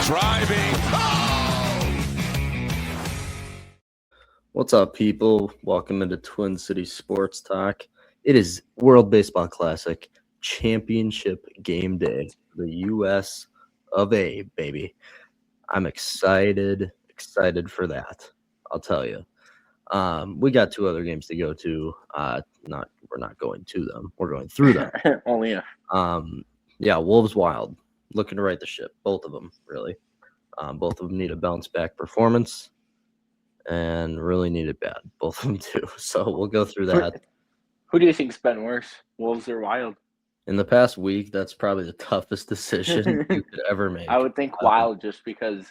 Driving. What's up, people? Welcome into Twin City Sports Talk. It is World Baseball Classic Championship Game Day for the U.S. of A, baby. I'm excited for that. I'll tell you. We got two other games to go to. We're not going to them. We're going through them. Only a Wolves Wild looking to right the ship. Both of them, really. Both of them need a bounce back performance. And really need it bad. Both of them do. So we'll go through that. Who do you think's been worse, Wolves or Wild? In the past week, that's probably the toughest decision you could ever make. I would think Wild, just because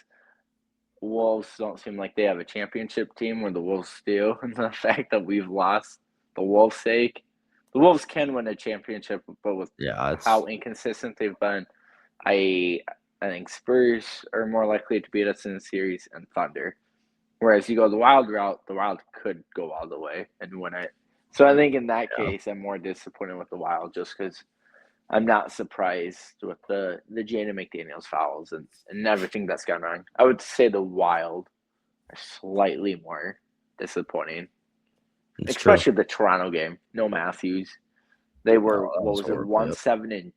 Wolves don't seem like they have a championship team, where the Wolves do, and the fact that we've lost the Wolves' sake. The Wolves can win a championship, but with how inconsistent they've been, I think Spurs are more likely to beat us in the series, and Thunder. Whereas you go the Wild route, the Wild could go all the way and win it. So I think in that case, I'm more disappointed with the Wild, just because I'm not surprised with the Jaden McDaniels fouls and everything that's gone wrong. I would say the Wild are slightly more disappointing, especially the Toronto game. No Matthews. They were, 1-7-2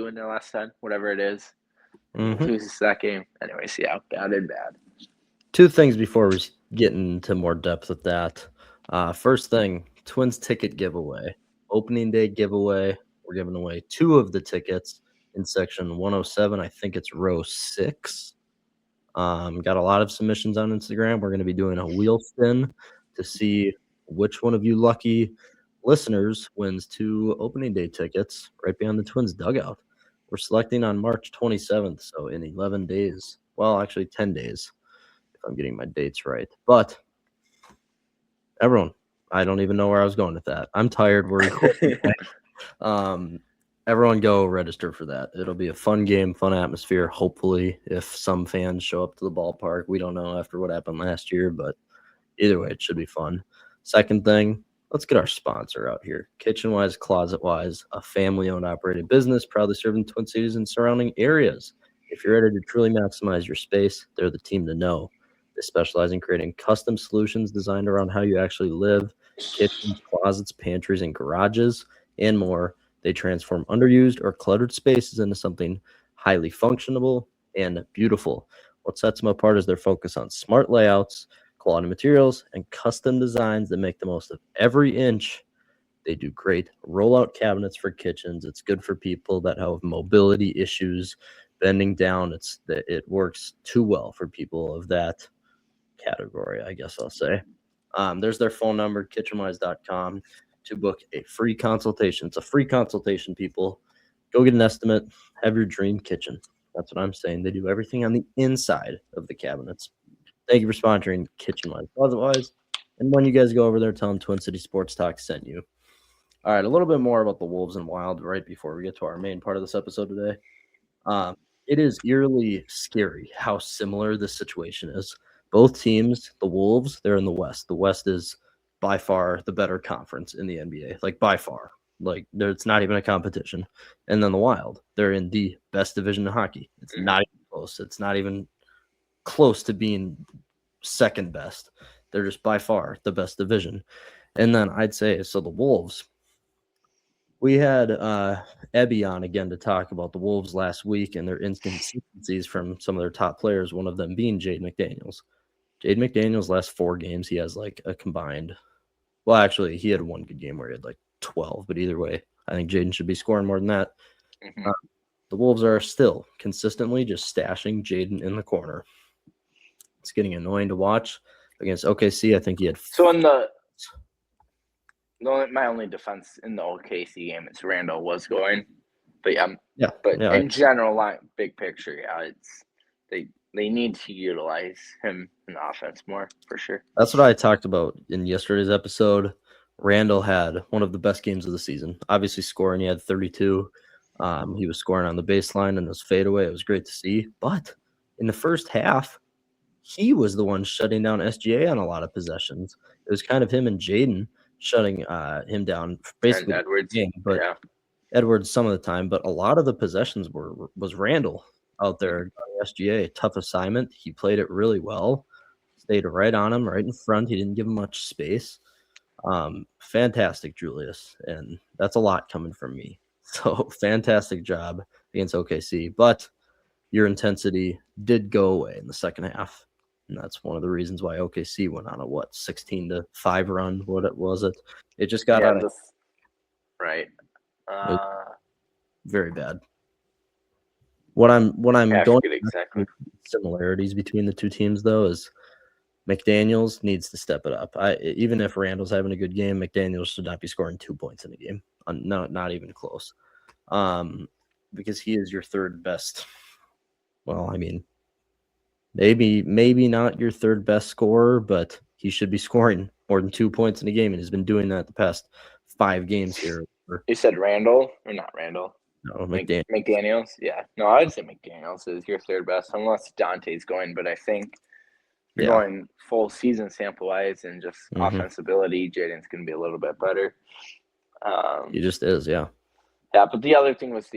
in their last 10, whatever it is. Loses that game. Anyways, bad and bad. Two things before we get into more depth with that. First thing, Twins ticket giveaway. Opening day giveaway. We're giving away 2 of the tickets in section 107. I think it's row 6. Got a lot of submissions on Instagram. We're going to be doing a wheel spin to see which one of you lucky listeners wins 2 opening day tickets right beyond the Twins dugout. We're selecting on March 27th, so in 11 days. Well, actually 10 days. I'm getting my dates right. But everyone, I don't even know where I was going with that. I'm tired. We're recording. Everyone go register for that. It'll be a fun game, fun atmosphere. Hopefully, if some fans show up to the ballpark, we don't know after what happened last year, but either way, it should be fun. Second thing, let's get our sponsor out here. Kitchen-Wise, Closet-Wise, a family-owned operated business proudly serving Twin Cities and surrounding areas. If you're ready to truly maximize your space, they're the team to know. They specialize in creating custom solutions designed around how you actually live, kitchens, closets, pantries, and garages, and more. They transform underused or cluttered spaces into something highly functional and beautiful. What sets them apart is their focus on smart layouts, quality materials, and custom designs that make the most of every inch. They do great rollout cabinets for kitchens. It's good for people that have mobility issues, bending down. It works too well for people of that category, I guess I'll say. There's their phone number, kitchenwise.com, to book a free consultation. It's a free consultation, people. Go get an estimate. Have your dream kitchen. That's what I'm saying. They do everything on the inside of the cabinets. Thank you for sponsoring Kitchen-Wise. Otherwise, and when you guys go over there, tell them Twin City Sports Talk sent you. All right, a little bit more about the Wolves and Wild right before we get to our main part of this episode today. It is eerily scary how similar this situation is. Both teams, the Wolves, they're in the West. The West is by far the better conference in the NBA, like by far. Like it's not even a competition. And then the Wild, they're in the best division in hockey. It's not even close. It's not even close to being second best. They're just by far the best division. And then I'd say, so the Wolves, we had Ebby on again to talk about the Wolves last week and their inconsistencies from some of their top players, one of them being Jaden McDaniels. Jaden McDaniels' last 4 games, he has like a combined. Well, actually, he had one good game where he had like 12, but either way, I think Jaden should be scoring more than that. The Wolves are still consistently just stashing Jaden in the corner. It's getting annoying to watch. Against OKC, I think he had. So in my only defense in the OKC game is Randall was going, but in general, like big picture, it's they need to utilize him in the offense more for sure. That's what I talked about in yesterday's episode. Randall had one of the best games of the season. Obviously, scoring, he had 32. He was scoring on the baseline and his fadeaway. It was great to see. But in the first half, he was the one shutting down SGA on a lot of possessions. It was kind of him and Jaden shutting him down basically. And Edwards, Edwards some of the time, but a lot of the possessions was Randall. out there on the SGA. Tough assignment. He played it really well. Stayed right on him, right in front. He didn't give him much space. Fantastic, Julius. And that's a lot coming from me. So fantastic job against OKC. But your intensity did go away in the second half. And that's one of the reasons why OKC went on a 16-5 run. What was it? It just got out of right. very bad. What I'm I going forget exactly. similarities between the two teams though is McDaniels needs to step it up. Even if Randall's having a good game, McDaniels should not be scoring 2 points in a game. Not even close. Because he is your third best. Well, I mean, maybe not your third best scorer, but he should be scoring more than 2 points in a game, and he's been doing that the past 5 games here. You said Randall or not Randall? No, McDaniels. Yeah, no, I'd say McDaniels is your third best, unless Dante's going. But I think if you're going full season sample wise and just offensive ability, Jaden's going to be a little bit better. He just is, yeah. Yeah, but the other thing was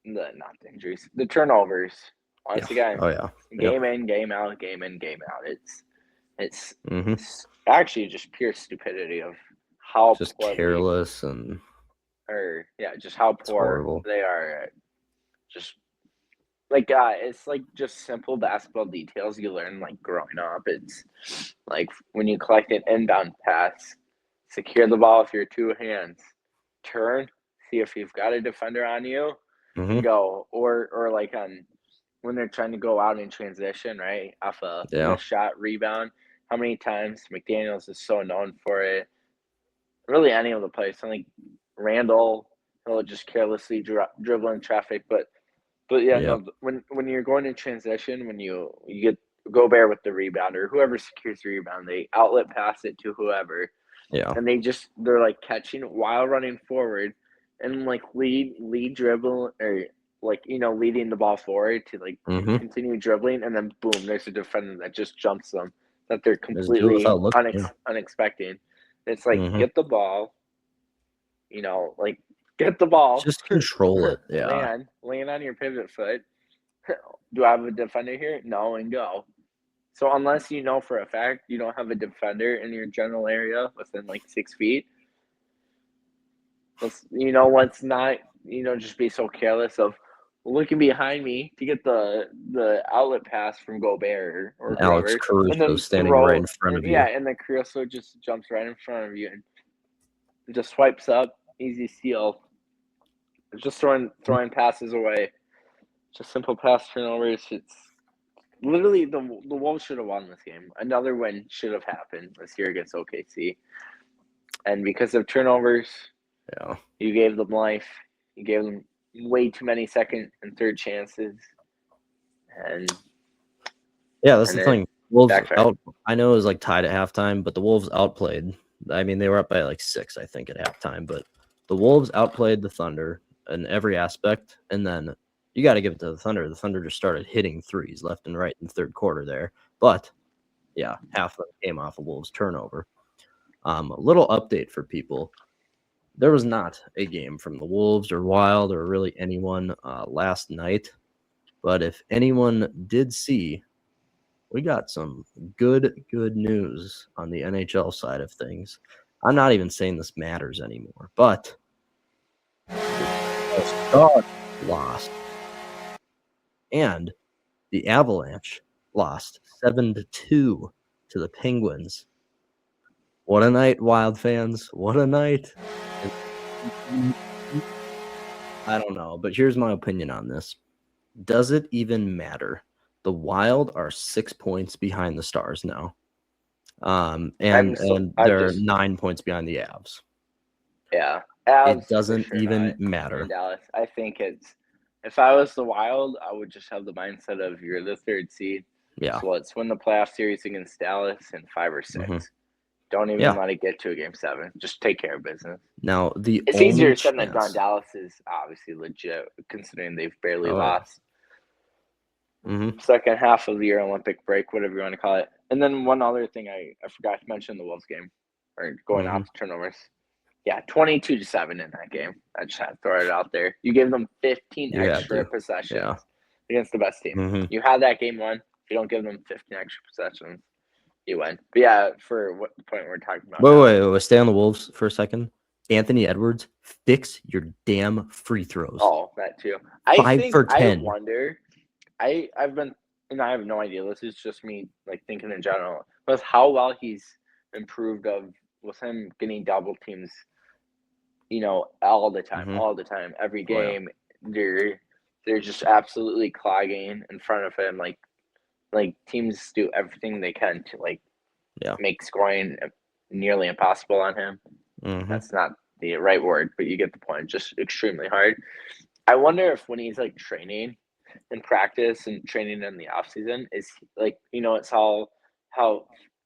not the injuries, the turnovers. Once again, game in, game out, game in, game out. It's actually just pure stupidity of how just careless just how poor they are. Just like it's like just simple basketball details you learn like growing up. It's like when you collect an inbound pass, secure the ball with your 2 hands, turn, see if you've got a defender on you, go or like on when they're trying to go out in transition, right, off a shot rebound. How many times McDaniels is so known for it? Really, any of the players. I think Randall, he'll just carelessly dribble in traffic, but yeah, no. When you're going in transition, when you get Gobert with the rebound or whoever secures the rebound, they outlet pass it to whoever, and they're like catching it while running forward, and like lead dribble or like leading the ball forward to like continue dribbling, and then boom, there's a defender that just jumps them that they're completely unexpected. It's like get the ball, like get the ball, just control it. Land on your pivot foot. Do I have a defender here? No, and go. So unless you know for a fact you don't have a defender in your general area within like 6 feet, let's not just be so careless of looking behind me to get the outlet pass from Gobert or Alex Caruso standing right in front of you. Yeah, and then Caruso just jumps right in front of you and just swipes up, easy steal. Just throwing passes away. Just simple pass turnovers. It's literally the Wolves should have won this game. Another win should have happened this year against OKC. And because of turnovers, you gave them life. You gave them way too many second and third chances. And that's the thing. Wolves I know it was like tied at halftime, but the Wolves outplayed. I mean, they were up by like 6, I think, at halftime, but the Wolves outplayed the Thunder in every aspect, and then you got to give it to the Thunder. The Thunder just started hitting threes left and right in the third quarter there, but half of them came off a Wolves turnover. A little update for people: there was not a game from the Wolves or Wild or really anyone last night, but if anyone did see, we got some good news on the NHL side of things. I'm not even saying this matters anymore, but the Stars lost, and the Avalanche lost 7-2 to the Penguins. What a night, Wild fans. What a night. I don't know, but here's my opinion on this. Does it even matter? The Wild are 6 points behind the Stars now. And they're 9 points behind the Avs. Yeah. Avs, it doesn't even matter. Dallas. I think if I was the Wild, I would just have the mindset of you're the 3rd seed. Yeah. So let's win the playoff series against Dallas in 5 or 6. Don't even let it get to a game 7. Just take care of business. Now, it's easier said than done. Dallas is obviously legit, considering they've barely lost. Second half of the year, Olympic break, whatever you want to call it. And then one other thing I forgot to mention the Wolves game, or going off the turnovers. Yeah, 22-7 in that game. I just had to throw it out there. You gave them 15 extra possessions. against the best team. Mm-hmm. You had that game won. If you don't give them 15 extra possessions, you win. But yeah, for what the point we're talking about now. Wait. Stay on the Wolves for a second. Anthony Edwards, fix your damn free throws. Oh, that too. 5 for 10. I wonder. I've been, and I have no idea. This is just me like thinking in general. But how well he's improved with him getting double teams, all the time, every game. Oh, yeah. They're just absolutely clogging in front of him. Like teams do everything they can to make scoring nearly impossible on him. Mm-hmm. That's not the right word, but you get the point. Just extremely hard. I wonder if when he's like training in practice and training in the off season, is it's how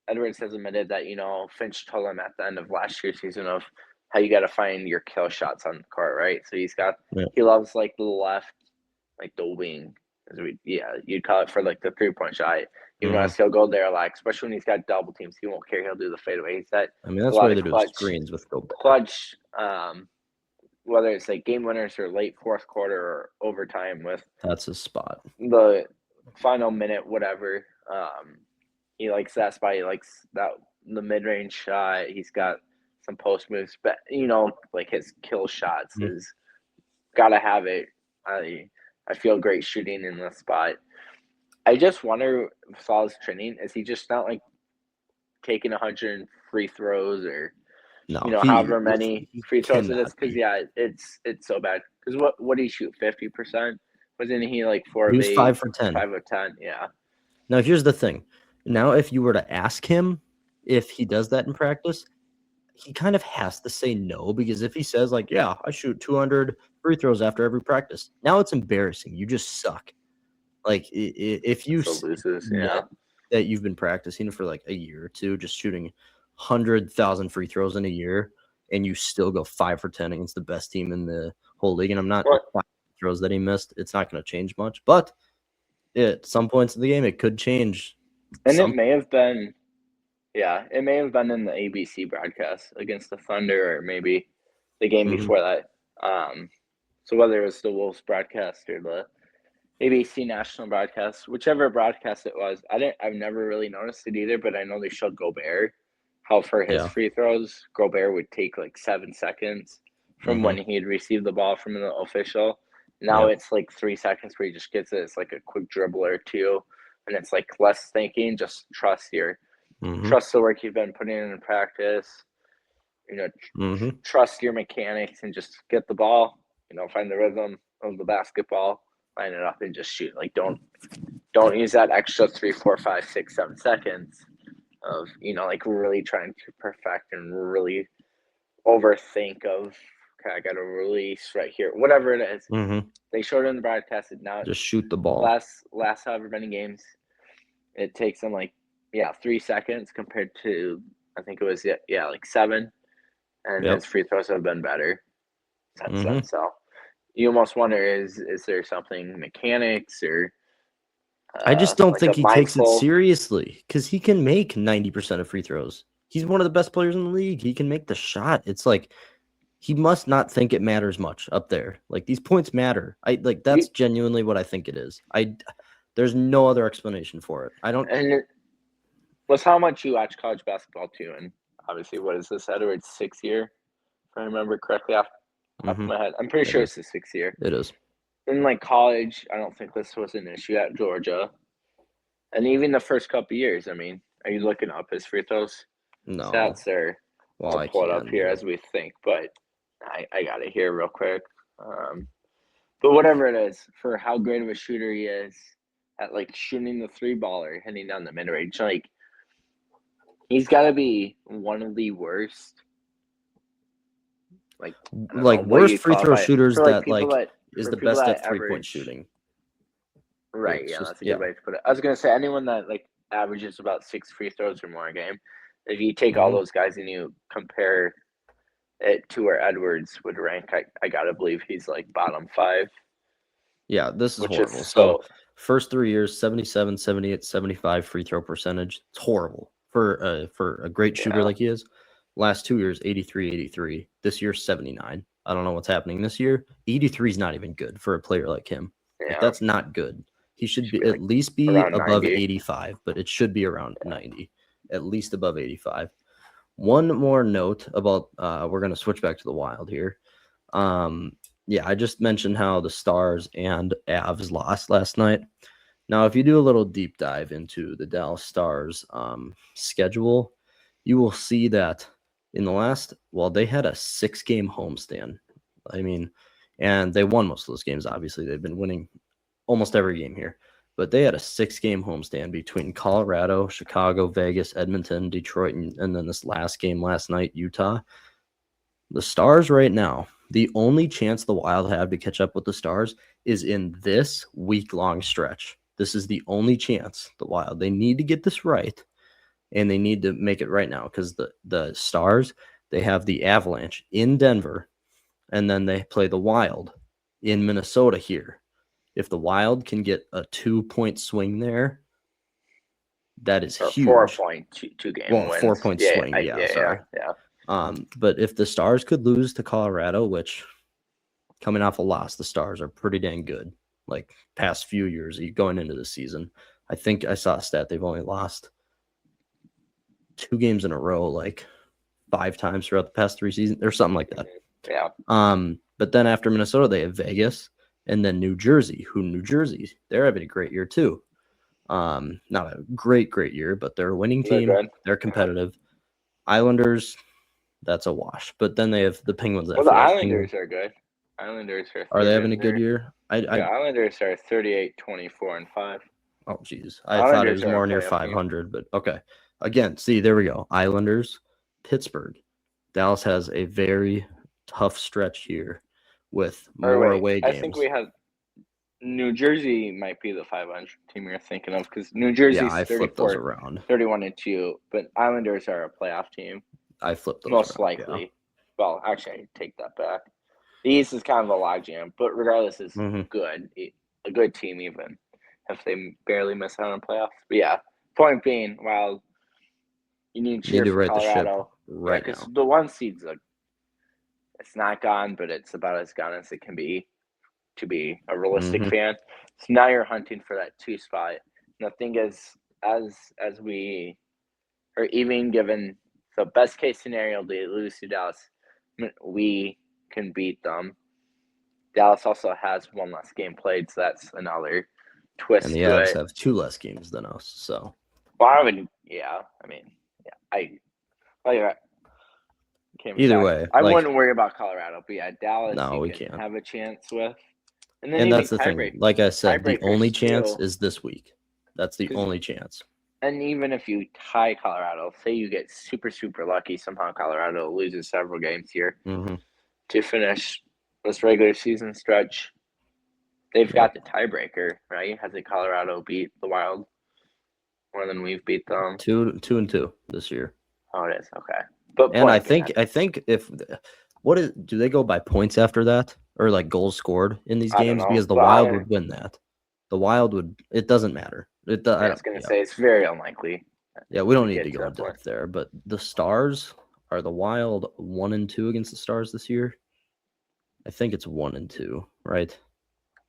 Edwards has admitted that Finch told him at the end of last year's season of how you got to find your kill shots on the court, right? So he loves like the left, like the wing, you'd call it for like the 3-point shot. He wants to go there a lot, especially when he's got double teams. He won't care. He'll do the fadeaway. He's got that's why they do screens with Gobert. Clutch, whether it's like game winners or late fourth quarter or overtime that's his spot. The final minute, whatever. He likes that spot. He likes the mid-range shot. He's got some post moves, but like his kill shots is gotta have it. I feel great shooting in the spot. I just wonder if all his training, is he just not like taking 100 free throws or however many free throws it is? Because it's so bad. Because what did he shoot? 50%? Wasn't he like 4 of 8? He was 5 for 10. 5 of 10. Yeah. Now here's the thing. Now if you were to ask him if he does that in practice, he kind of has to say no, because if he says like, yeah, I shoot 200 free throws after every practice, now it's embarrassing. You just suck. Like if you loses, that you've been practicing for like a year or two, just shooting 100,000 free throws in a year, and you still go 5 for 10 against the best team in the whole league. And I'm not throws that he missed. It's not going to change much, but at some points in the game, it could change. And it may have been, it may have been in the ABC broadcast against the Thunder, or maybe the game before that. So whether it was the Wolves broadcast or the ABC national broadcast, whichever broadcast it was, I've never really noticed it either, but I know they showed Gobert, how for his free throws, Gobert would take like 7 seconds from when he'd received the ball from the official. Now it's like 3 seconds where he just gets it. It's like a quick dribble or two, and it's like less thinking, just trust the work you've been putting in practice, trust your mechanics and just get the ball, find the rhythm of the basketball, line it up and just shoot. Like don't use that extra 3, 4, 5, 6, 7 seconds of like really trying to perfect and really overthink of, okay, I got to release right here, whatever it is. They showed it in the broadcast. Now just shoot the ball. Last however many games, it takes them 3 seconds compared to, I think it was like 7, and his free throws have been better since then. So you almost wonder, is there something mechanics or I just don't think he takes it seriously, because he can make 90% of free throws. He's one of the best players in the league. He can make the shot. It's like he must not think it matters much up there. Like, these points matter. That's genuinely what I think it is. There's no other explanation for it. I don't. And it was how much you watch college basketball too, and obviously, what is this, Edwards' 6th year? If I remember correctly off of my head, I'm pretty sure it's the 6th year. It is. In college, I don't think this was an issue at Georgia, and even the first couple years. I mean, are you looking up his free throws? No. Stats are. Well, I'll pull it up here as we think, but I got it here real quick. But whatever it is, for how great of a shooter he is at shooting the 3-baller, hitting down the mid range, he's got to be one of the worst. Worst free throw shooters that is the best at 3-point shooting. Right, that's a good way to put it. I was going to say, anyone that averages about 6 free throws or more a game, if you take all those guys and you compare it to where Edwards would rank, I got to believe he's bottom 5. Yeah, this is horrible. So first 3 years, 77, 78, 75 free throw percentage. It's horrible for a great shooter like he is. Last 2 years, 83, 83. This year, 79. I don't know what's happening this year. 83 is not even good for a player like him. That's not good. He should Should be be at least be around above 90. 85, but it should be around 90, at least above 85. One more note about we're going to switch back to the Wild here. Yeah, I just mentioned how the Stars and Avs lost last night. Now, if you do a little deep dive into the Dallas Stars schedule, you will see that in the last, well, they had a 6-game homestand. I mean, and they won most of those games. Obviously, they've been winning almost every game here, but they had a 6-game homestand between Colorado, Chicago, Vegas, Edmonton, Detroit, and then this last game last night, Utah. The Stars right now, the only chance the Wild have to catch up with the Stars is in this week-long stretch. This is the only chance the Wild. They need to get this right, and they need to make it right now because the Stars, they have the Avalanche in Denver, and then they play the Wild in Minnesota here. If the Wild can get a 2-point swing there, that is huge. 4.2 game wins. 4-point swing. Sorry. But if the Stars could lose to Colorado, which coming off a loss, the Stars are pretty dang good. Like past few years going into the season, I think I saw a stat they've only lost 2 games in a row, like 5 times throughout the past 3 seasons or something like that. Yeah. But then after Minnesota, they have Vegas and then New Jersey. New Jersey, they're having a great year too. Not a great year, but they're a winning team. They're competitive. Islanders, that's a wash. But then they have the Penguins. Well, the Islanders are good. Islanders are they having a good year? The Islanders are 38, 24, and 5. Oh, geez. I thought it was more near 500, but okay. Again, see, there we go. Islanders, Pittsburgh. Dallas has a very tough stretch here with more away games. I think we have New Jersey might be the 500 team you're thinking of because New Jersey's 31 and 2, but Islanders are a playoff team. I flipped those most likely. Yeah. Well, actually, I take that back. The East is kind of a logjam, but regardless, it's good. A good team, even if they barely miss out on playoffs. But yeah, point being, while you need to cheer for Colorado right now, because the 1 seed's it's not gone, but it's about as gone as it can be to be a realistic fan. So now you're hunting for that 2 spot. And the thing is, as we are even given the best case scenario, they lose to Dallas, we can beat them. Dallas also has 1 less game played, so that's another twist. And the Avs have 2 less games than us, so. Well, either way, I wouldn't worry about Colorado, but yeah, Dallas. No, we can't can't have a chance with. And that's the thing. Like I said, the only chance is this week. That's the only chance. And even if you tie Colorado, say you get super, super lucky, somehow Colorado loses several games here to finish this regular season stretch, they've got the tiebreaker, right? Has it Colorado beat the Wild more than we've beat them? 2-2 this year. Oh, it is. Okay. But and I think if do they go by points after that or like goals scored in these games? Because the Wild would win that. The Wild would. It doesn't matter. I was going to say it's very unlikely. Yeah, we don't need to go in depth there. But the Stars, are the Wild 1-2 against the Stars this year? I think it's 1-2, right?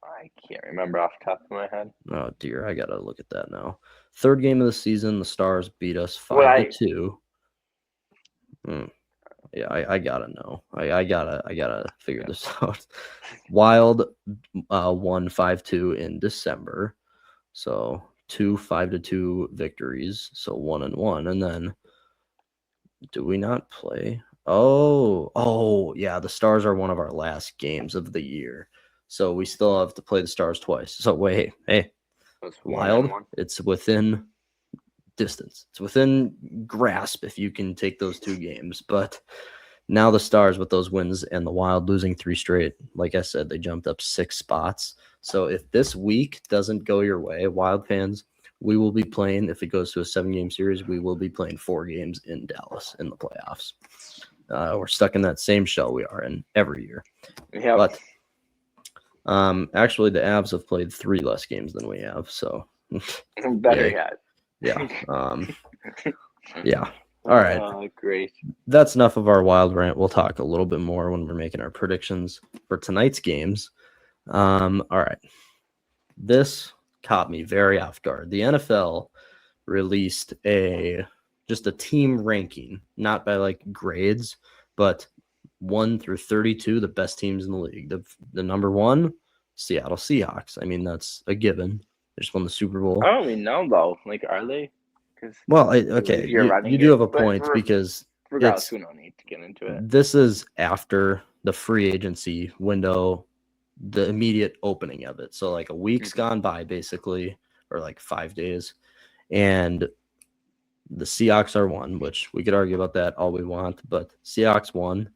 I can't remember off the top of my head. Oh dear, I gotta look at that now. 3rd game of the season, the Stars beat us 5-2. Yeah, I gotta know. I gotta figure this out. Wild won 5-2 in December, so 2 5-2 victories, so 1-1, and then do we not play? Oh yeah, the Stars are one of our last games of the year, so we still have to play the Stars twice. So wait, hey, Wild, it's within distance. It's within grasp if you can take those 2 games. But now the Stars with those wins and the Wild losing 3 straight, like I said, they jumped up 6 spots. So if this week doesn't go your way, Wild fans, we will be playing, if it goes to a 7-game series, we will be playing 4 games in Dallas in the playoffs. We're stuck in that same shell we are in every year. Yeah. But actually the Avs have played 3 less games than we have, so better yet. Yeah. Yeah. All right. Great. That's enough of our Wild rant. We'll talk a little bit more when we're making our predictions for tonight's games. All right. This caught me very off guard. The NFL released just a team ranking, not by like grades, but 1 through 32, the best teams in the league. The number one, Seattle Seahawks. I mean, that's a given. They just won the Super Bowl. I don't even know though. Like, are they? Well, okay, you do have a point because regardless, we don't need to get into it. This is after the free agency window, the immediate opening of it. So like a week's gone by basically, or like 5 days, and the Seahawks are one, which we could argue about that all we want, but Seahawks won.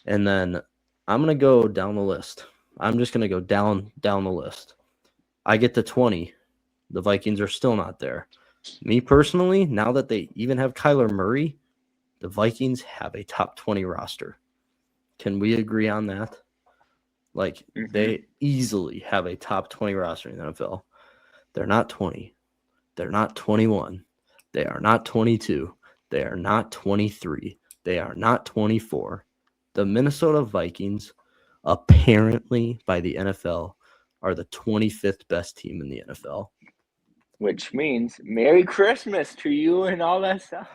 And then I'm going to go down the list. I'm just going to go down the list. I get to 20. The Vikings are still not there. Me personally, now that they even have Kyler Murray, the Vikings have a top 20 roster. Can we agree on that? Like, they easily have a top 20 roster in the NFL. They're not 20. They're not 21. They are not 22. They are not 23. They are not 24. The Minnesota Vikings, apparently by the NFL, are the 25th best team in the NFL. Which means Merry Christmas to you and all that stuff.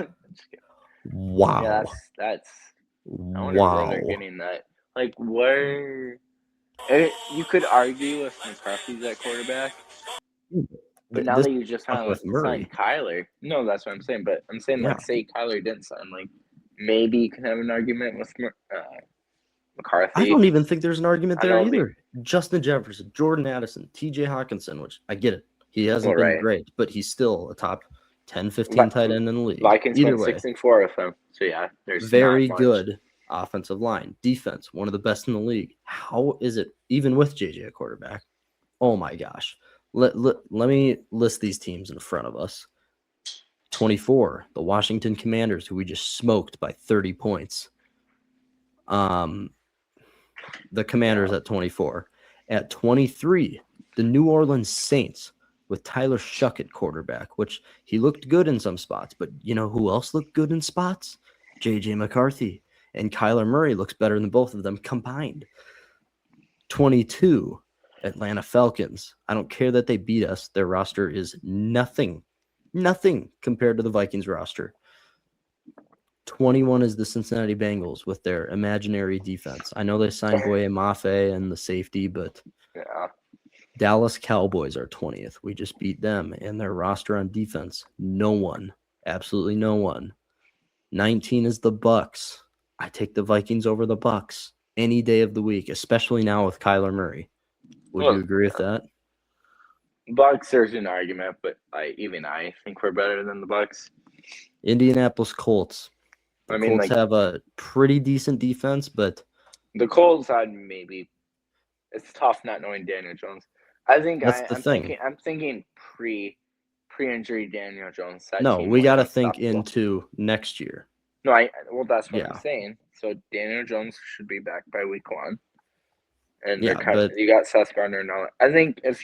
Wow. Yeah, that's I wonder where they're getting that. Like, where you could argue if McCarthy's at quarterback, but now that you just signed Kyler, no, that's what I'm saying. But I'm saying, like, say Kyler didn't sign, like, maybe you can have an argument with McCarthy. I don't even think there's an argument there either. Justin Jefferson, Jordan Addison, TJ Hawkinson, which I get it. He hasn't been great, but he's still a top 10, 15 tight end in the league. Vikings went 6-4 with him. So, yeah, there's very good offensive line. Defense, one of the best in the league. How is it, even with JJ at quarterback? Oh, my gosh. Let me list these teams in front of us. 24, the Washington Commanders, who we just smoked by 30 points. The Commanders at 24. At 23, the New Orleans Saints with Tyler Shuck at quarterback, which he looked good in some spots. But you know who else looked good in spots? J.J. McCarthy. And Kyler Murray looks better than both of them combined. 22, Atlanta Falcons. I don't care that they beat us. Their roster is nothing compared to the Vikings roster. 21 is the Cincinnati Bengals with their imaginary defense. I know they signed Boye Mafe and the safety, but Dallas Cowboys are 20th. We just beat them, and their roster on defense, no one, absolutely no one. 19 is the Bucks. I take the Vikings over the Bucks any day of the week, especially now with Kyler Murray. Would you agree with that? Bucks, there's an argument, but I think we're better than the Bucks. Indianapolis Colts. The Colts have a pretty decent defense, but the Colts it's tough not knowing Daniel Jones. I think I'm thinking pre-injury Daniel Jones. No, we got to think into next year. No, that's what I'm saying. So Daniel Jones should be back by week 1, and you got Seth Gardner now. I think if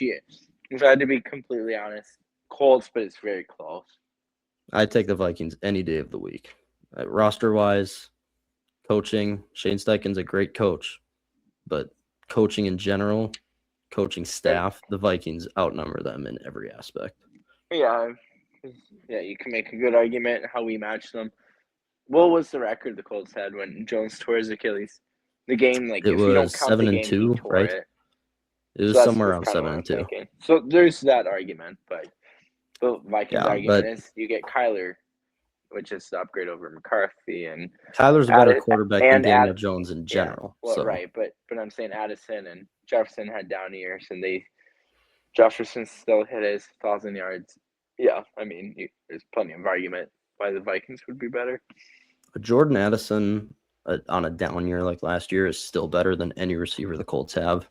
I had to be completely honest, Colts, but it's very close. I'd take the Vikings any day of the week. Roster-wise, coaching, Shane Steichen's a great coach, but coaching in general, coaching staff, the Vikings outnumber them in every aspect. Yeah, you can make a good argument how we match them. What was the record the Colts had when Jones tore his Achilles? The game, like, it was 7-2, right? It was somewhere around 7-2. So there's that argument, but the Vikings argument is you get Kyler, which is the upgrade over McCarthy, and Kyler's a better quarterback than Daniel Jones in general. Yeah, well, right, but I'm saying Addison and Jefferson had down years, and Jefferson still hit his 1,000 yards. Yeah, I mean, there's plenty of argument why the Vikings would be better. Jordan Addison on a down year like last year is still better than any receiver the Colts have.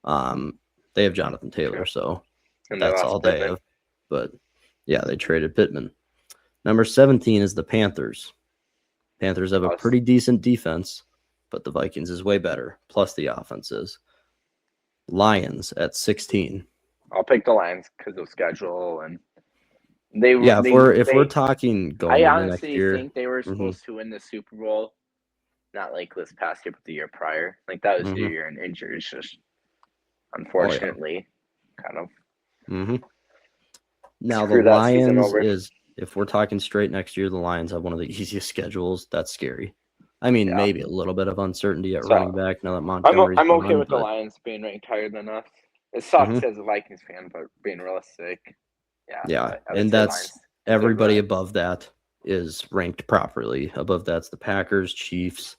They have Jonathan Taylor, so that's all they have. But yeah, they traded Pittman. Number 17 is the Panthers. Panthers have a pretty decent defense, but the Vikings is way better, plus the offenses. Lions at 16. I'll pick the Lions because of schedule and if we're talking going into next year, I think they were supposed to win the Super Bowl, not like this past year, but the year prior. Like that was the year in injuries, just unfortunately, kind of. Now the Screw that season Lions over. is, if we're talking straight next year, the Lions have one of the easiest schedules. That's scary. I mean, Yeah. maybe a little bit of uncertainty at So, running back now that Montgomery's I'm okay gone, with the but Lions being ranked higher than us. It sucks Mhm. as a Vikings fan, but being realistic, yeah, I would and say that's Lions. everybody above that is ranked properly. Above that's the Packers, Chiefs.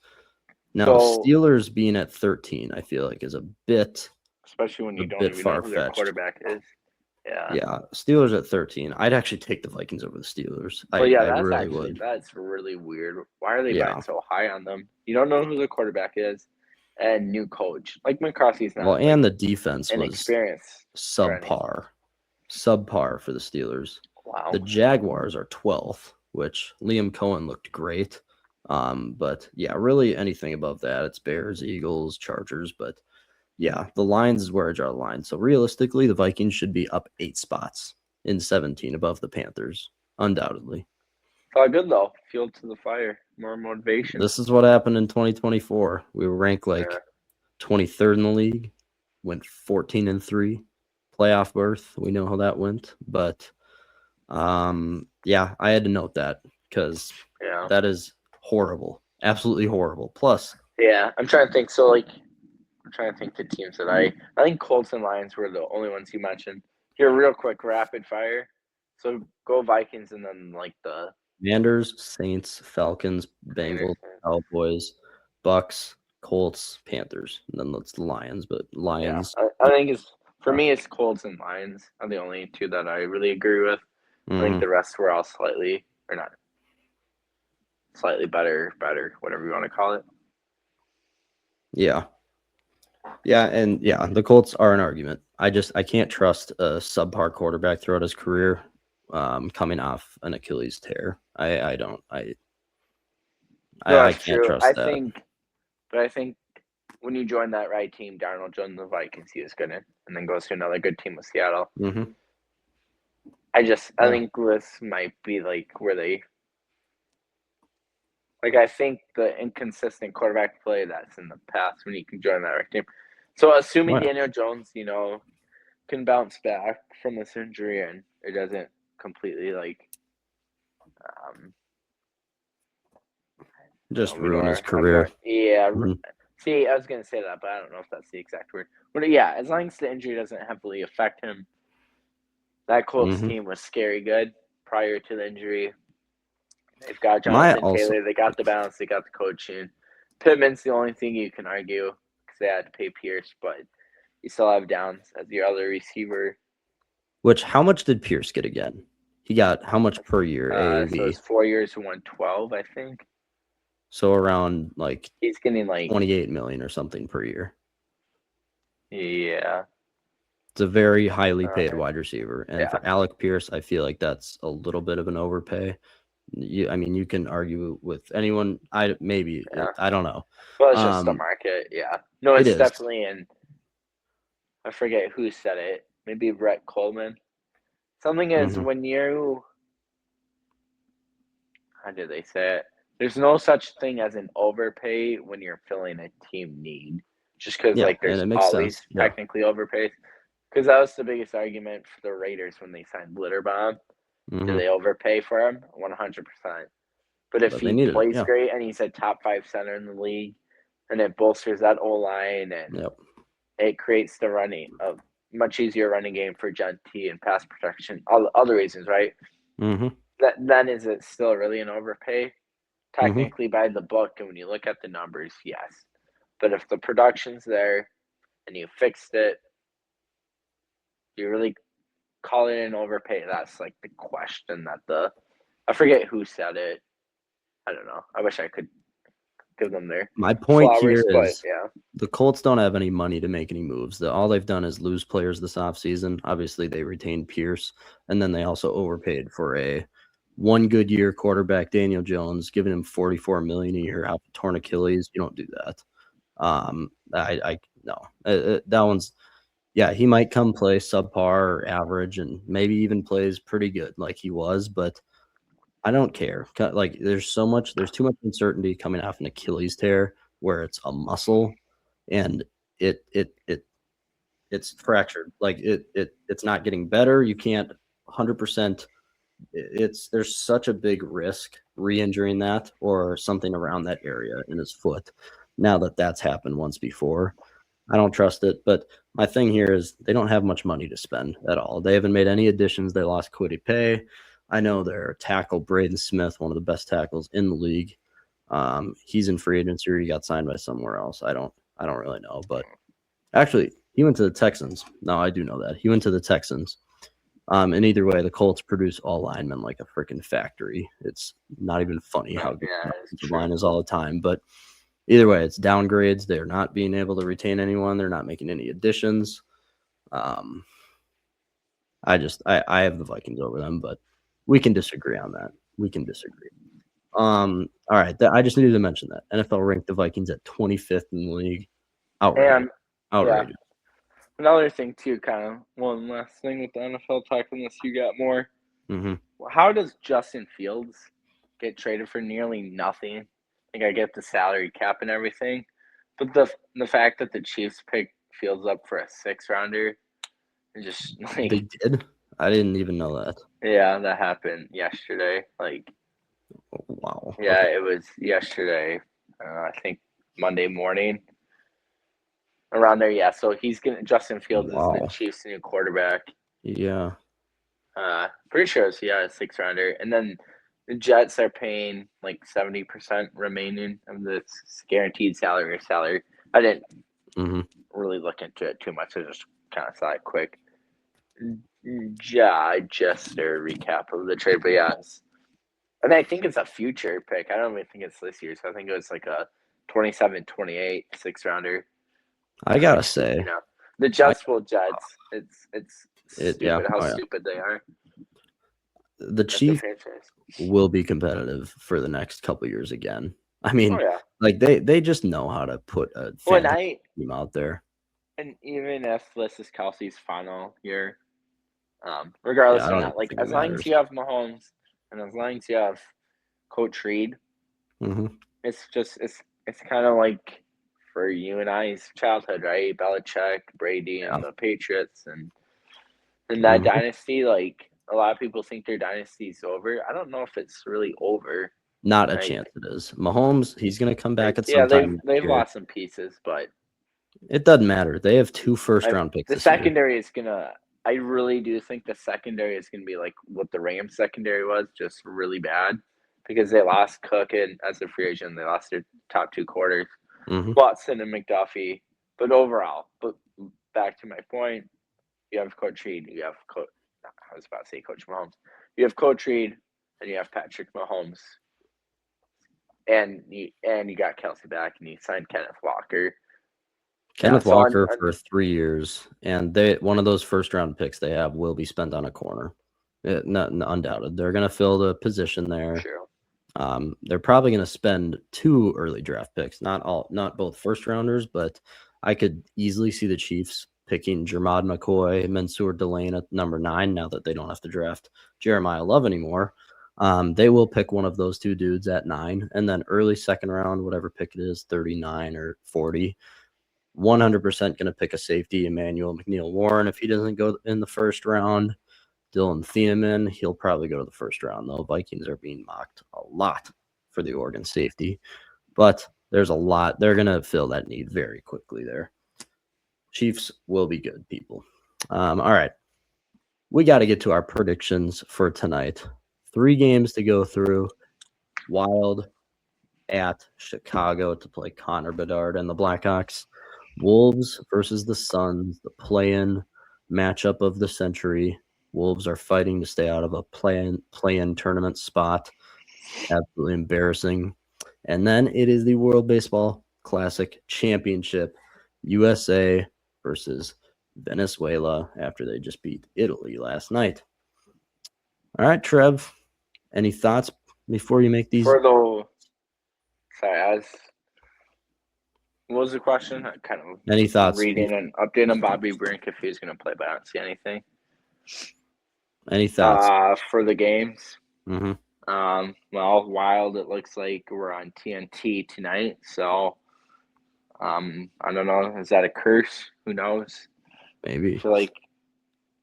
Now So, Steelers being at 13, I feel like is a bit especially when you don't even know far who their fetched. quarterback is. Yeah, Steelers at 13. I'd actually take the Vikings over the Steelers. Well, yeah, I really would. that's really weird. Why are they Yeah. betting so high on them? You don't know who the quarterback is, and new coach. Like McCarthy's Well, not and like the defense was inexperienced or anything. subpar for the Steelers. Wow. The Jaguars are 12th, which Liam Cohen looked great. But yeah, really anything above that, it's Bears, Eagles, Chargers. But yeah, the Lions is where I draw the line. So realistically, the Vikings should be up 8 spots in 17 above the Panthers, undoubtedly. It's all good though. Fuel to the fire. More motivation. This is what happened in 2024. We were ranked like 23rd in the league, went 14-3, playoff berth. We know how that went, but yeah, I had to note that because that is horrible, absolutely horrible. Plus, yeah, I'm trying to think. So like, I'm trying to think the teams that I think Colts and Lions were the only ones you mentioned. Here, real quick, rapid fire. So go Vikings and then like the Commanders, Saints, Falcons, Bengals, Cowboys, Bucks, Colts, Panthers, and then that's the Lions. But Lions, I think it's for me, it's Colts and Lions are the only two that I really agree with. I think the rest were all slightly or not slightly better, whatever you want to call it. Yeah. Yeah, and yeah, the Colts are an argument. I can't trust a subpar quarterback throughout his career, coming off an Achilles tear. I don't. I can't trust that. But I think when you join that right team, Darnold joined the Vikings, he was good in, and then goes to another good team with Seattle. Mm-hmm. I think this might be like where they like. I think the inconsistent quarterback play that's in the past when you can join that right team. So assuming Daniel Jones, can bounce back from this injury and it doesn't completely just ruin his career. Yeah. Mm-hmm. See, I was gonna say that, but I don't know if that's the exact word. But yeah, as long as the injury doesn't heavily affect him, that Colts team was scary good prior to the injury. They've got Jonathan Taylor, they got the balance, they got the coaching. Pittman's the only thing you can argue because they had to pay Pierce, but you still have Downs as your other receiver. Which, how much did Pierce get again? He got how much per year? AAV. So it's 4 years, 112, I think. So around like he's getting like 28 million or something per year. Yeah. It's a very highly paid wide receiver. And for Alec Pierce, I feel like that's a little bit of an overpay. I mean, you can argue with anyone. I don't know. Well, it's just the market. Yeah. No, it's definitely in. I forget who said it. Maybe Brett Coleman. Something is when you. How do they say it? There's no such thing as an overpay when you're filling a team need. Just because there's always technically overpays. Because that was the biggest argument for the Raiders when they signed Litterbomb. Do they overpay for him? 100%. But if he plays great and he's a top 5 center in the league, and it bolsters that O-line and it creates the running a much easier running game for Genty and pass protection, all the other reasons, right? Then is it still really an overpay? Technically by the book, and when you look at the numbers, yes. But if the production's there and you fixed it, you really call it an overpay? That's like the question that I forget who said it. I don't know. I wish I could give them their my point flowers, here is the Colts don't have any money to make any moves. All they've done is lose players this offseason. Obviously, they retained Pierce, and then they also overpaid for a one good year quarterback, Daniel Jones, giving him $44 million a year out of torn Achilles. You don't do that. No. That one's. Yeah, he might come play subpar or average and maybe even plays pretty good like he was, but I don't care. Like there's too much uncertainty coming off an Achilles tear where it's a muscle and it's fractured. Like it's not getting better. You can't 100%. There's such a big risk re-injuring that or something around that area in his foot. Now that that's happened once before, I don't trust it. But my thing here is they don't have much money to spend at all. They haven't made any additions. They lost Kwity Paye. I know their tackle Braden Smith, one of the best tackles in the league. He's in free agency or he got signed by somewhere else. I don't really know, but actually he went to the Texans. No, I do know that. He went to the Texans. And either way, the Colts produce all linemen like a freaking factory. It's not even funny how good the offensive line is all the time. But either way, it's downgrades. They're not being able to retain anyone. They're not making any additions. I have the Vikings over them, but we can disagree on that. We can disagree. All right. I just needed to mention that. NFL ranked the Vikings at 25th in the league. Outrageous. Outrageous. Yeah. Another thing, too, kind of one last thing with the NFL talk, unless you got more. Mm-hmm. How does Justin Fields get traded for nearly nothing? I think I get the salary cap and everything. But the fact that the Chiefs picked Fields up for a 6-rounder is just like. They did? I didn't even know that. Yeah, that happened yesterday. Like, wow. Yeah, okay. It was yesterday. I think Monday morning. Around there, yeah. So Justin Fields is the Chiefs' new quarterback. Yeah. Pretty sure it's a 6-rounder. And then the Jets are paying like 70% remaining of this guaranteed salary. I didn't really look into it too much. I just kind of saw it quick. Yeah, just a recap of the trade, but yeah. And I think it's a future pick. I don't even think it's this year. So I think it was like a 27-28 6-rounder. I gotta say, the Jets will Jets. It's stupid how stupid they are. The Chiefs will be competitive for the next couple years again. I mean, like they just know how to put a team out there. And even if this is Kelsey's final year, regardless or not, like as long as you have Mahomes and as long as you have Coach Reed, it's kind of like for you and I's childhood, right? Belichick, Brady, and the Patriots, and that dynasty. Like a lot of people think their dynasty's over. I don't know if it's really over. Not a chance it is. Mahomes, he's gonna come back at some time. Yeah, they've lost some pieces, but it doesn't matter. They have 2 first-round picks. The secondary is gonna. I really do think the secondary is gonna be like what the Rams secondary was, just really bad, because they lost Cook and as a free agent, they lost their top 2 quarters. Watson and McDuffie, but overall, back to my point, you have Coach Reed, I was about to say Coach Mahomes. You have Coach Reed, and you have Patrick Mahomes, and you got Kelsey back, and you signed Kenneth Walker. Kenneth Walker for 3 years, and one of those first-round picks they have will be spent on a corner. Undoubted, they're going to fill the position there. Sure. They're probably going to spend 2 early draft picks, not both first rounders, but I could easily see the Chiefs picking Jermod McCoy, Mansour Delane at number 9. Now that they don't have to draft Jeremiah Love anymore, they will pick one of those 2 dudes at 9, and then early second round, whatever pick it is, 39 or 40, 100% going to pick a safety, Emmanuel McNeil-Warren. If he doesn't go in the first round, Dylan Thieneman, he'll probably go to the first round, though. Vikings are being mocked a lot for the Oregon safety, but there's a lot. They're going to fill that need very quickly there. Chiefs will be good, people. All right. We got to get to our predictions for tonight. 3 games to go through. Wild at Chicago to play Connor Bedard and the Blackhawks. Wolves versus the Suns, the play-in matchup of the century. Wolves are fighting to stay out of a play-in tournament spot. Absolutely embarrassing. And then it is the World Baseball Classic Championship. USA versus Venezuela after they just beat Italy last night. All right, Trev, any thoughts before you make these? What was the question? I kind of any thoughts reading an update on Bobby Brink if he's going to play, but I don't see anything. Any thoughts for the games? Well, Wild. It looks like we're on TNT tonight, so I don't know. Is that a curse? Who knows? Maybe. I feel like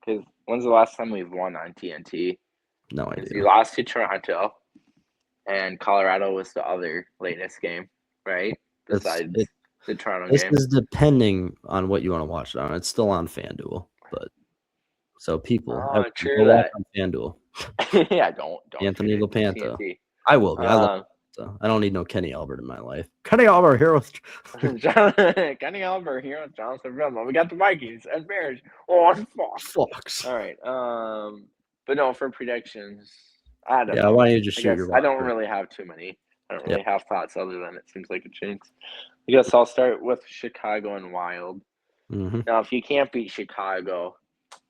because When's the last time we've won on TNT? No Because idea. we lost to Toronto, and Colorado was the other latest game, right? Besides the Toronto This game. is depending on what you want to watch it on. It's still on FanDuel, but so people, everyone, True go watch that. on FanDuel. Yeah, don't Anthony tune into LaPanta. TNT. I will be. I love LaPanta. I don't need no Kenny Albert in my life. Kenny Albert here with Kenny Albert here with Jonathan Vilma. We got the Vikings and Bears on Fox. Fox. All right. But no, for predictions, I don't know. Yeah, why don't you just shoot your I don't water? really have too many. I don't really have thoughts other than it seems like a jinx. I guess I'll start with Chicago and Wild. Mm-hmm. Now, if you can't beat Chicago,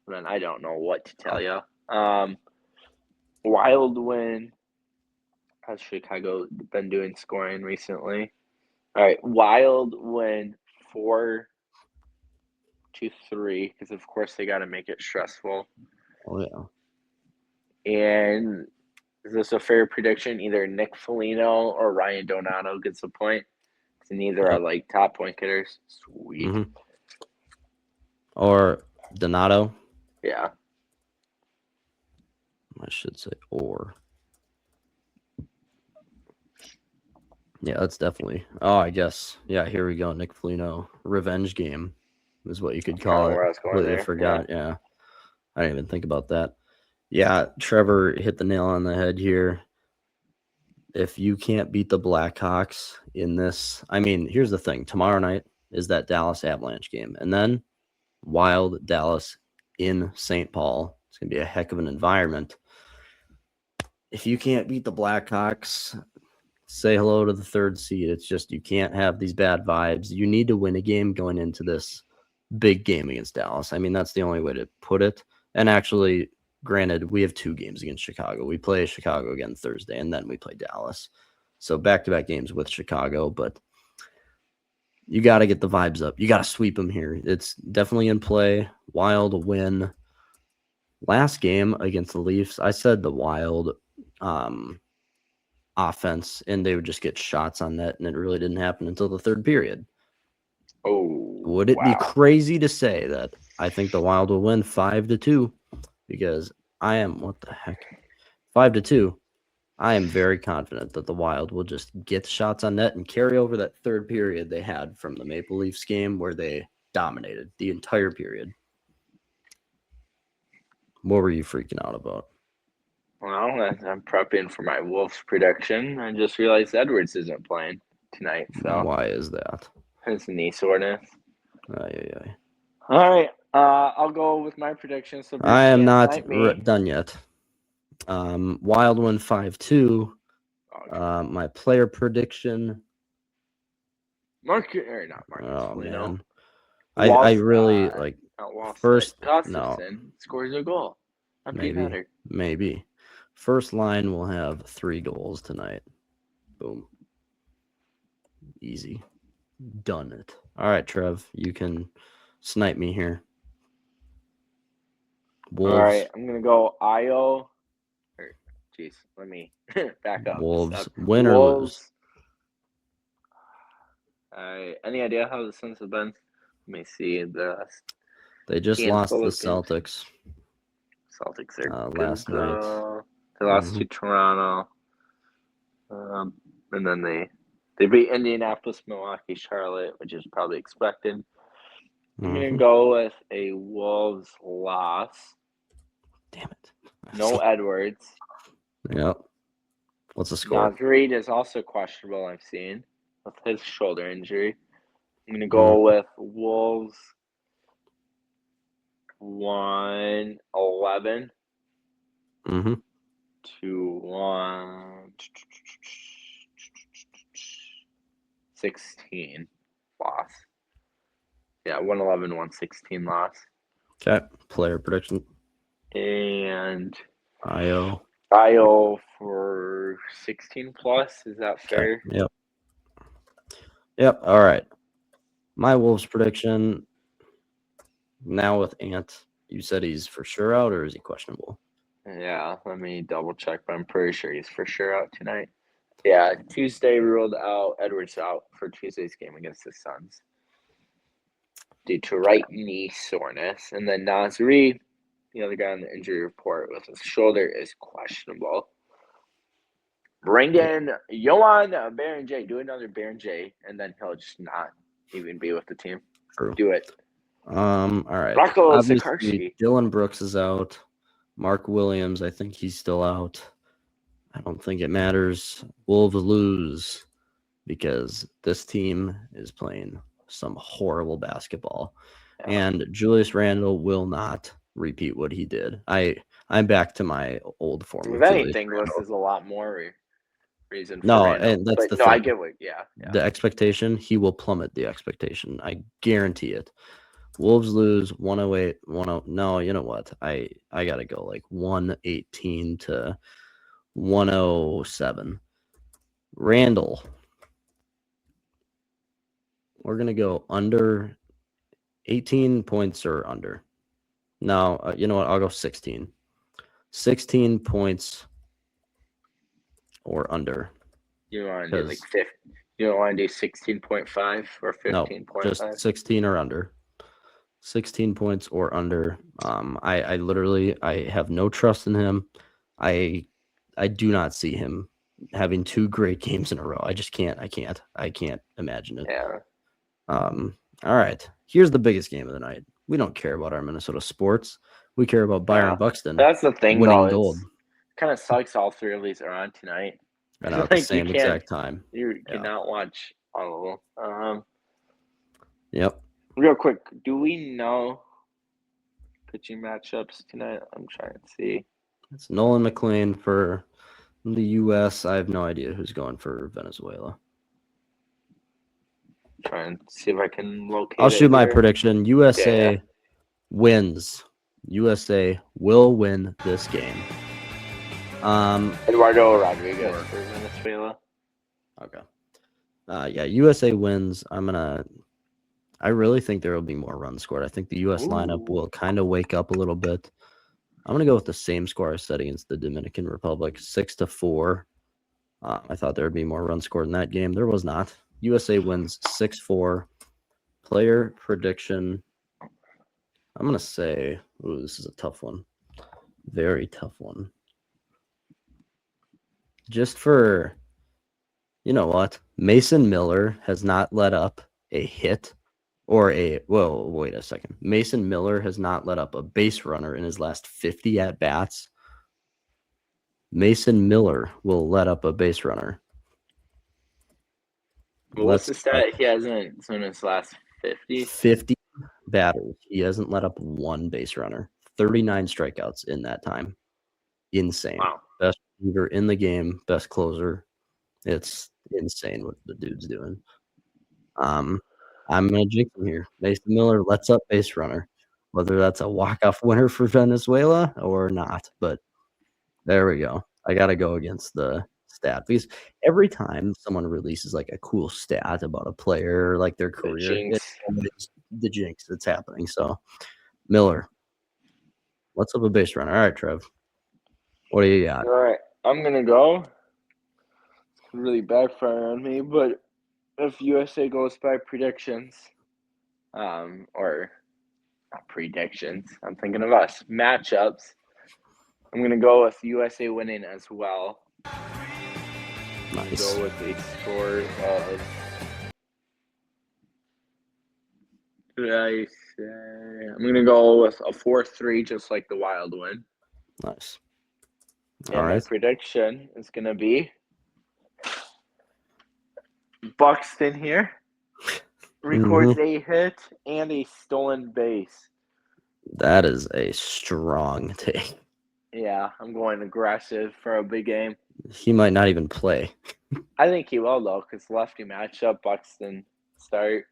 then I don't know what to tell you. Wild win. How's Chicago been doing scoring recently? All right, Wild win 4-3 because of course they got to make it stressful. Oh yeah. And is this a fair prediction? Either Nick Foligno or Ryan Donato gets a point. So neither are like top point getters. Sweet. Mm-hmm. Or Donato. Yeah. I should say or. Yeah, that's definitely. Oh, I guess. Yeah, here we go. Nick Foligno revenge game is what you could call it. Where I was going Completely there. forgot. Yeah. I didn't even think about that. Yeah, Trevor hit the nail on the head here. If you can't beat the Blackhawks in this, I mean, here's the thing. Tomorrow night is that Dallas Avalanche game. And then Wild Dallas in St. Paul. It's going to be a heck of an environment. If you can't beat the Blackhawks, say hello to the third seed. It's just you can't have these bad vibes. You need to win a game going into this big game against Dallas. I mean, that's the only way to put it. And actually, granted, we have 2 games against Chicago. We play Chicago again Thursday, and then we play Dallas. So back-to-back games with Chicago, but you got to get the vibes up. You got to sweep them here. It's definitely in play. Wild win. Last game against the Leafs, I said the Wild offense, and they would just get shots on net, and it really didn't happen until the third period. Oh, would it be crazy to say that I think the Wild will win 5-2? Because I am 5-2. I am very confident that the Wild will just get shots on net and carry over that third period they had from the Maple Leafs game where they dominated the entire period. What were you freaking out about? Well, I'm prepping for my Wolves prediction. I just realized Edwards isn't playing tonight. So why is that? His knee soreness. Aye. All right. I'll go with my prediction. So I am not done yet. Wild win 5-2. Okay. My player prediction. Marcus. Oh man, I really like first. Gustafson no, scores a goal. Maybe. First line will have 3 goals tonight. Boom. Easy. Done it. All right, Trev, you can snipe me here. Wolves. All right, I'm gonna go Io. Jeez, let me back up. Wolves win or lose. Any idea how the Suns have been? Let me see. They just lost the Celtics. Celtics are last night. They lost to Toronto, and then they beat Indianapolis, Milwaukee, Charlotte, which is probably expected. I'm gonna go with a Wolves loss. Damn it! No Edwards. Yep. What's the score? Reed is also questionable. I've seen with his shoulder injury. I'm gonna go with Wolves 1-11 to 1-16 loss. Yeah, 1-11, 1-16 loss. Okay. Player prediction. And Io for 16 plus. Is that fair? Okay. Yep. All right. My Wolves prediction. Now with Ant, you said he's for sure out, or is he questionable? Yeah, let me double check, but I'm pretty sure he's for sure out tonight. Yeah, Tuesday ruled out. Edwards out for Tuesday's game against the Suns due to right knee soreness. And then Reed, the other guy on the injury report with his shoulder is questionable. Bring in Yohan Berenjay. Do another Berenjay, and then he'll just not even be with the team. True. Do it. All right. Rocco Obviously, Sikorsky. Dylan Brooks is out. Mark Williams, I think he's still out. I don't think it matters. Wolves lose because this team is playing some horrible basketball. Yeah. And Julius Randle will not repeat what he did. I'm back to my old form. If anything, this is a lot more reason for Randle. And that's the thing. I get what, yeah. The expectation, he will plummet the expectation. I guarantee it. Wolves lose 108, 10. No, you know what? I got to go like 118 to 107. Randall. We're going to go under 18 points or under. No, you know what? I'll go 16. 16 points or under. You want to do like 50? You don't want to do 16.5 or 15.5? No, just 16 or under. 16 points or under. I literally have no trust in him. I do not see him having 2 great games in a row. I just can't. I can't imagine it. Yeah. All right. Here's the biggest game of the night. We don't care about our Minnesota sports. We care about Byron Buxton. That's the thing, winning gold. Kind of sucks. All 3 of these are on tonight. And at the same exact time. You cannot watch all of them. Yep. Real quick, do we know pitching matchups tonight? I'm trying to see. It's Nolan McLean for the U.S. I have no idea who's going for Venezuela. Trying to see if I can locate. I'll shoot my prediction. USA wins. USA will win this game. Eduardo Rodriguez for Venezuela. Okay. USA wins. I really think there will be more runs scored. I think the U.S. lineup will kind of wake up a little bit. I'm going to go with the same score I said against the Dominican Republic, 6-4. I thought there would be more runs scored in that game. There was not. USA wins 6-4. Player prediction. I'm going to say, this is a tough one. Very tough one. Just for, you know what? Mason Miller has not let up a hit or wait a second. Mason Miller has not let up a base runner in his last 50 at-bats. Mason Miller will let up a base runner. What's the stat? He hasn't in his last 50? 50 batters. He hasn't let up 1 base runner. 39 strikeouts in that time. Insane. Wow. Best receiver in the game, best closer. It's insane what the dude's doing. I'm going to jinx him here. Mason Miller lets up base runner, whether that's a walk-off winner for Venezuela or not. But there we go. I got to go against the stat because every time someone releases like a cool stat about a player, like their career, it's the jinx that's happening. So Miller, let's up a base runner. All right, Trev. What do you got? All right, I'm going to go. It's really backfire on me, but if USA goes by predictions, or not predictions, I'm thinking of us, matchups, I'm going to go with USA winning as well. Nice. Go with a score of, I'm going to go with a 4-3, just like the Wild win. Nice. And my prediction is going to be Buxton here records a hit and a stolen base. That is a strong take. Yeah, I'm going aggressive for a big game. He might not even play. I think he will, though, because lefty matchup, Buxton start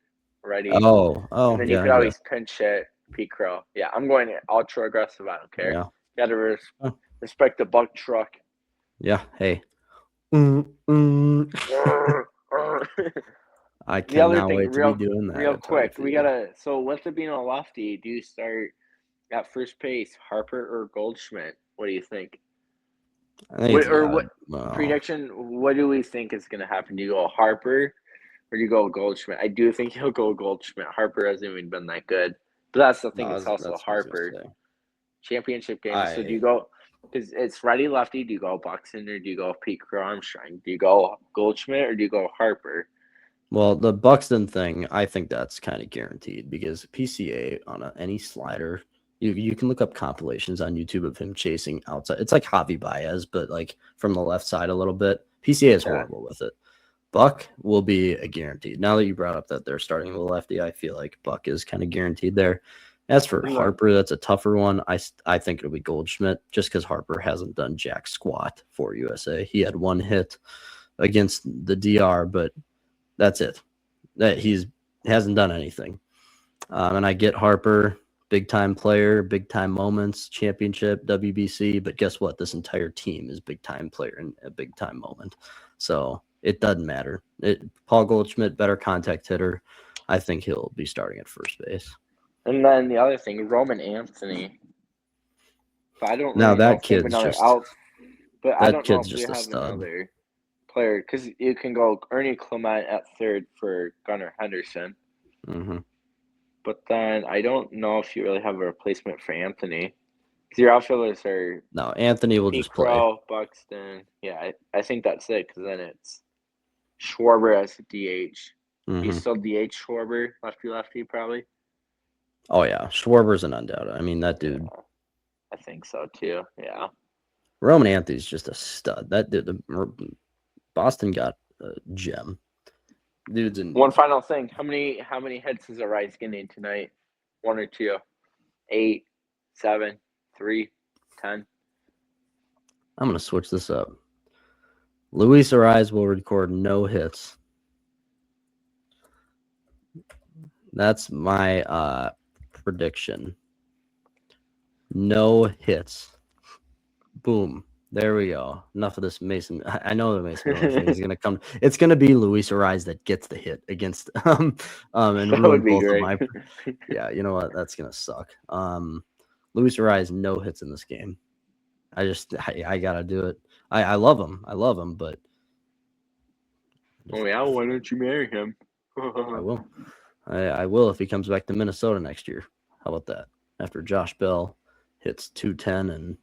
ready. Oh, and then you could always pinch hit Pete Crow. Yeah, I'm going ultra aggressive. I don't care. Yeah. Got to respect the Buck truck. Yeah, hey. I cannot wait to be doing that. Real quick, so with it being a lefty, do you start at first base, Harper or Goldschmidt? What do you think? Prediction, what do we think is going to happen? Do you go Harper or do you go Goldschmidt? I do think he'll go Goldschmidt. Harper hasn't even been that good. But that's the thing, it's also Harper. championship game. So do you go, because it's righty lefty, do you go Buxton or do you go Pete Armstrong? Do you go Goldschmidt or do you go Harper? Well, the Buxton thing, I think that's kind of guaranteed because PCA on any slider, you can look up compilations on YouTube of him chasing outside. It's like Javi Baez, but like from the left side a little bit. PCA is horrible with it. Buck will be a guaranteed. Now that you brought up that they're starting with lefty, I feel like Buck is kind of guaranteed there. As for Harper, that's a tougher one. I think it'll be Goldschmidt just because Harper hasn't done jack squat for USA. He had one hit against the DR, but that's it. That hasn't done anything. And I get Harper, big time player, big time moments, championship, WBC. But guess what? This entire team is big time player and a big time moment. So it doesn't matter. Paul Goldschmidt, better contact hitter. I think he'll be starting at first base. And then the other thing, Roman Anthony. But I don't now really that know kid's just but I don't know if we have stud. another player because you can go Ernie Clement at third for Gunnar Henderson. Mm-hmm. But then I don't know if you really have a replacement for Anthony. Because your outfielders are no, Anthony will just play. Buxton. Yeah, I think that's it. Because then it's Schwarber as DH. Mm-hmm. You still DH Schwarber, lefty probably. Oh yeah, Schwarber's an undoubted. I mean that dude. Yeah, I think so too. Yeah. Roman Anthony's just a stud. That dude, Boston got a gem. Dude's in. One final thing. How many hits is Arise getting tonight? 1 or 2? 8, 7, 3, 10? I'm gonna switch this up. Luis Arise will record no hits. That's my prediction. No hits. Boom. There we go. Enough of this Mason. I know the Mason Miller thing is going to come. It's going to be Luis Arise that gets the hit against and ruin both of my. Yeah, you know what? That's going to suck. Luis Arise, no hits in this game. I got to do it. I love him. I love him, but. Oh, yeah. Why don't you marry him? I will. I will if he comes back to Minnesota next year. How about that? After Josh Bell hits 210 and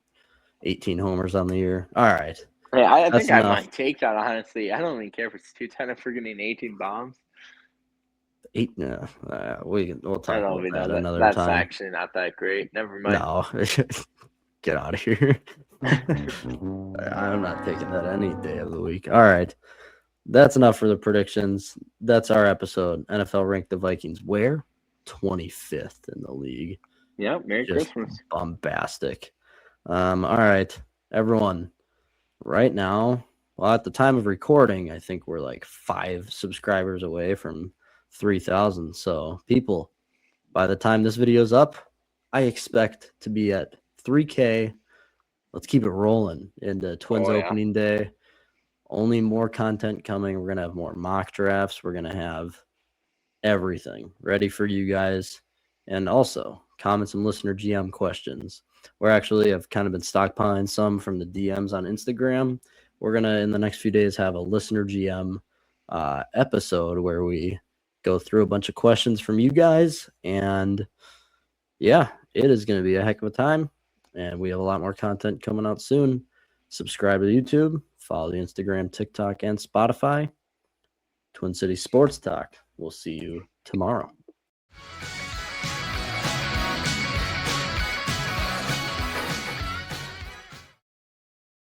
18 homers on the year. All right. Hey, I think I might take that, honestly. I don't even care if it's 210 if we're getting 18 bombs. We'll talk about that another that's time. That's actually not that great. Never mind. No. Get out of here. I'm not taking that any day of the week. All right. That's enough for the predictions. That's our episode. NFL ranked the Vikings where? 25th in the league. Yeah, Merry Christmas. Bombastic. All right, everyone. Right now, well, at the time of recording, I think we're like 5 subscribers away from 3,000. So, people, by the time this video's up, I expect to be at 3K. Let's keep it rolling into Twins opening day. Only more content coming. We're going to have more mock drafts. We're going to have everything ready for you guys. And also, comment some listener GM questions. We're actually have kind of been stockpiling some from the DMs on Instagram. We're going to, in the next few days, have a listener GM episode where we go through a bunch of questions from you guys. And yeah, it is going to be a heck of a time. And we have a lot more content coming out soon. Subscribe to YouTube. Follow the Instagram, TikTok, and Spotify. Twin City Sports Talk. We'll see you tomorrow.